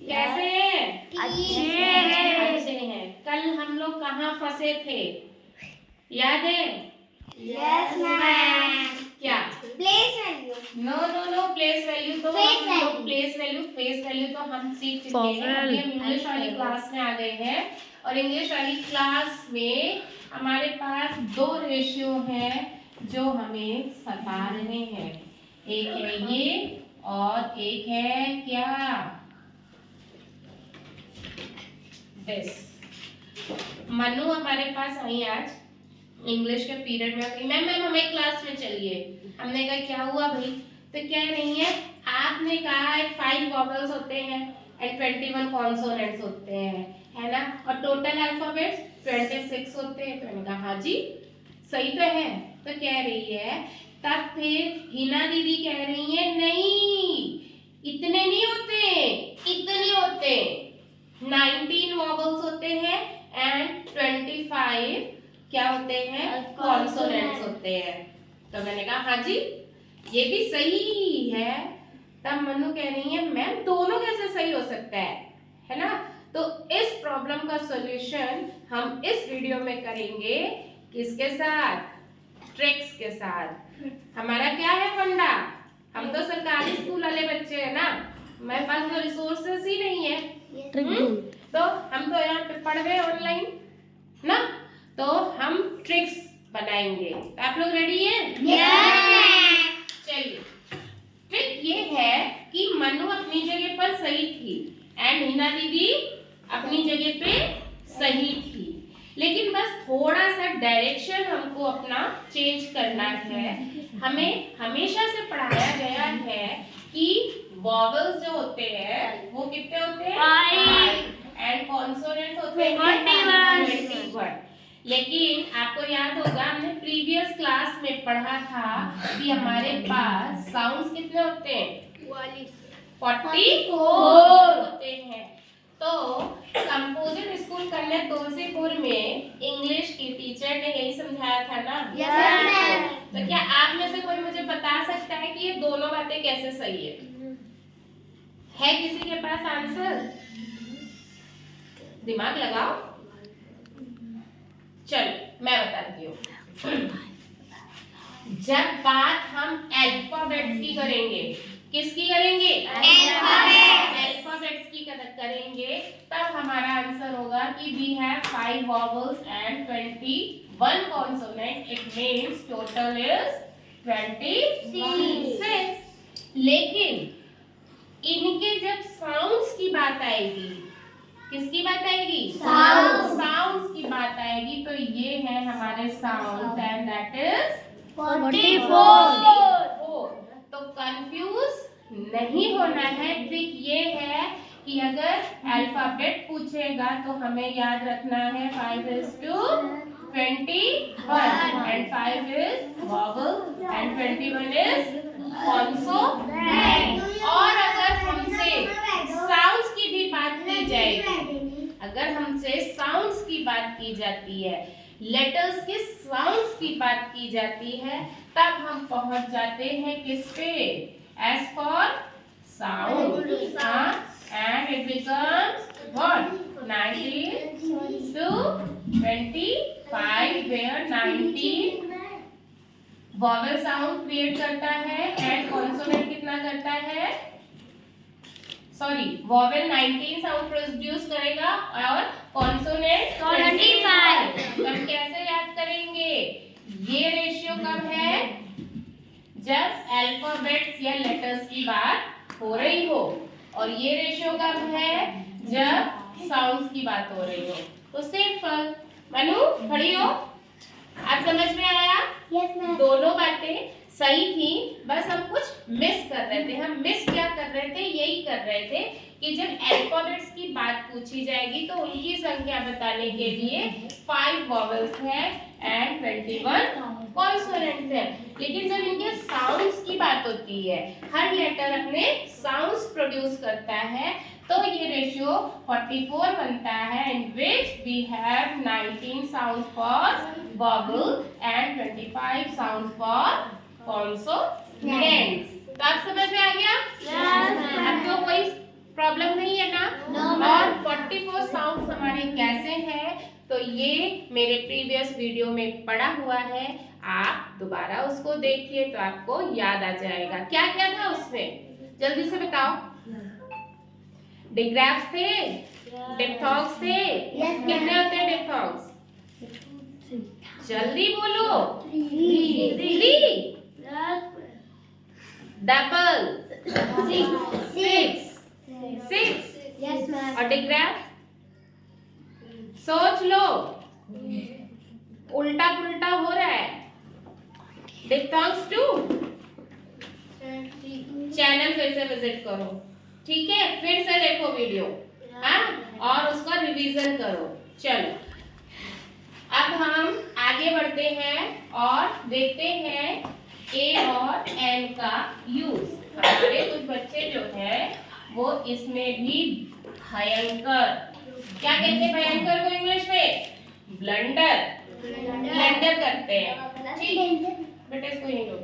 कैसे हैं? अच्छे हैं। अच्छे हैं। कल हम लोग कहाँ फंसे थे, याद है? Yes ma'am. क्या? Place value. No place value तो Face हम लोग value. Place value face value तो हम सीख चुके हैं। अभी हम इंग्लिश वाली क्लास में आ गए हैं और इंग्लिश वाली क्लास में हमारे पास दो रेशियो हैं जो हमें सता रहे हैं। एक है ये और एक है क्या? दिस। मनु हमारे पास आई आज इंग्लिश के पीरियड में आके, मैम हमें क्लास में चलिए। हमने कहा क्या हुआ भाई? तो कह रही है आपने कहा है 5 वॉवल्स होते हैं एंड 21 कॉन्सोनेंट्स होते हैं, है ना? और टोटल अल्फाबेट्स 26 होते हैं। तो मैंने कहा हाँ जी सही तो है। तो कह रही है, तब फिर हिना दीदी कह रही है नहीं इतने नहीं होते, इतने होते, 19 वॉवल्स होते हैं एंड 25 क्या होते हैं? कॉन्सोनेंट्स होते हैं। तो मैंने कहा हाँ जी ये भी सही है। तब मनु कह रही है मैम दोनों कैसे सही हो सकता है ना? तो इस प्रॉब्लम का सॉल्यूशन हम इस वीडियो में करेंगे किसके साथ? ट्रिक्स के साथ। हमारा क्या है फंडा? हम तो सरकारी स्कूल वाले बच्चे हैं ना, मेरे पास तो रिसोर्सेस ही नहीं है। तो हम तो यहाँ पे पढ़ रहे ऑनलाइन ना, तो हम ट्रिक्स बनाएंगे। तो आप लोग रेडी हैं? चलिए, ट्रिक ये है कि मनु अपनी जगह पर सही थी एंड हिना दीदी अपनी जगह पे सही थी, लेकिन बस थोड़ा सा डायरेक्शन हमको अपना चेंज करना है। हमें हमेशा से पढ़ाया गया है कि वॉवल्स जो होते हैं वो कितने होते हैं? 5 एंड कॉन्सोनेंट्स होते हैं 21। लेकिन आपको याद होगा हमने प्रीवियस क्लास में पढ़ा था कि हमारे पास साउंड्स कितने होते हैं? 44 होते हैं। तो कंपोजिट स्कूल कन्या तुलसीपुर में इंग्लिश की टीचर ने यही समझाया था ना? तो क्या आप में से कोई मुझे बता सकता है कि ये दोनों बातें कैसे सही है किसी के पास आंसर? दिमाग लगाओ। चलो मैं बताती हूँ। जब बात हम अल्फाबेट्स की करेंगे, किसकी करेंगे? अल्फाबेट्स की करेंगे, तब हमारा आंसर होगा कि we have 5 vowels and 21 consonant. It means total is 26। लेकिन इनके जब साउंड्स की बात आएगी, किसकी बात आएगी? साउंड्स की बात आएगी, तो ये है हमारे साउंड एंड दैट इज 44। तो कंफ्यूज नहीं होना है। ट्रिक ये है कि अगर अल्फाबेट पूछेगा तो हमें याद रखना है 5 is to 21 and 5 is vowel and 21 is consonant। और अगर हमसे साउंड्स की भी बात की जाएगी, अगर हमसे साउंड्स की बात की जाती है, लेटर्स के साउंड्स की बात की जाती है, तब हम पहुंच जाते हैं किस पे? S for sound and it becomes what? 19 to 25 where 19 vowel sound create करता है एंड कॉन्सोनेंट कितना करता है? सॉरी, वॉवेल 19 साउंड प्रोड्यूस करेगा और कॉन्सोनेंट 25। हम कैसे याद करेंगे? ये रेशियो कब है? जब अल्फाबेट्स या लेटर्स की बात हो रही हो, और ये रेशियो कब है? जब साउंड्स की बात हो रही हो। तो सिंपल। मनु खड़ी हो, आप समझ में आया? Yes ma'am. दोनों बातें सही थी, बस हम कुछ मिस कर रहे थे। हम मिस क्या कर रहे थे? यही कर रहे थे कि जब अल्फाबेट्स की बात पूछी जाएगी तो उनकी संख्या बताने के लिए 5 वॉवेल्स है एंड 21 कॉन्सोनेंट्स है। लेकिन जब इनके साउंड्स की बात होती है, हर लेटर अपने साउंड्स प्रोड्यूस करता है, तो ये रेशियो 44 बनता है in which we have 19 sound for vowel and 25 sound for consonants. तो आप समझ में आ गया? Yes, आपको कोई प्रॉब्लम नहीं है ना? और 44 साउंड हमारे कैसे हैं, तो ये मेरे प्रीवियस वीडियो में पड़ा हुआ है, आप दोबारा उसको देखिए तो आपको याद आ जाएगा। क्या क्या था उसमें, जल्दी से बताओ। डिग्राफ्स थे, डिप्थॉक्स थे, कितने होते हैं डिप्थॉक्स, जल्दी बोलो। 3, डबल, 6 Yes, ma'am. और डिग्राफ्स सोच लो, उल्टा पुल्टा हो रहा है। डिप्थॉक्स 2, चैनल फिर से विजिट करो, ठीक है, फिर से देखो वीडियो, हाँ, और उसका रिवीजन करो। चलो अब हम आगे बढ़ते हैं और देखते हैं ए और एन का यूज। हमारे कुछ बच्चे जो है वो इसमें भी भयंकर, क्या कहते हैं भयंकर को इंग्लिश में, ब्लंडर करते हैं। ठीक, बेटा इसको यहीं लो।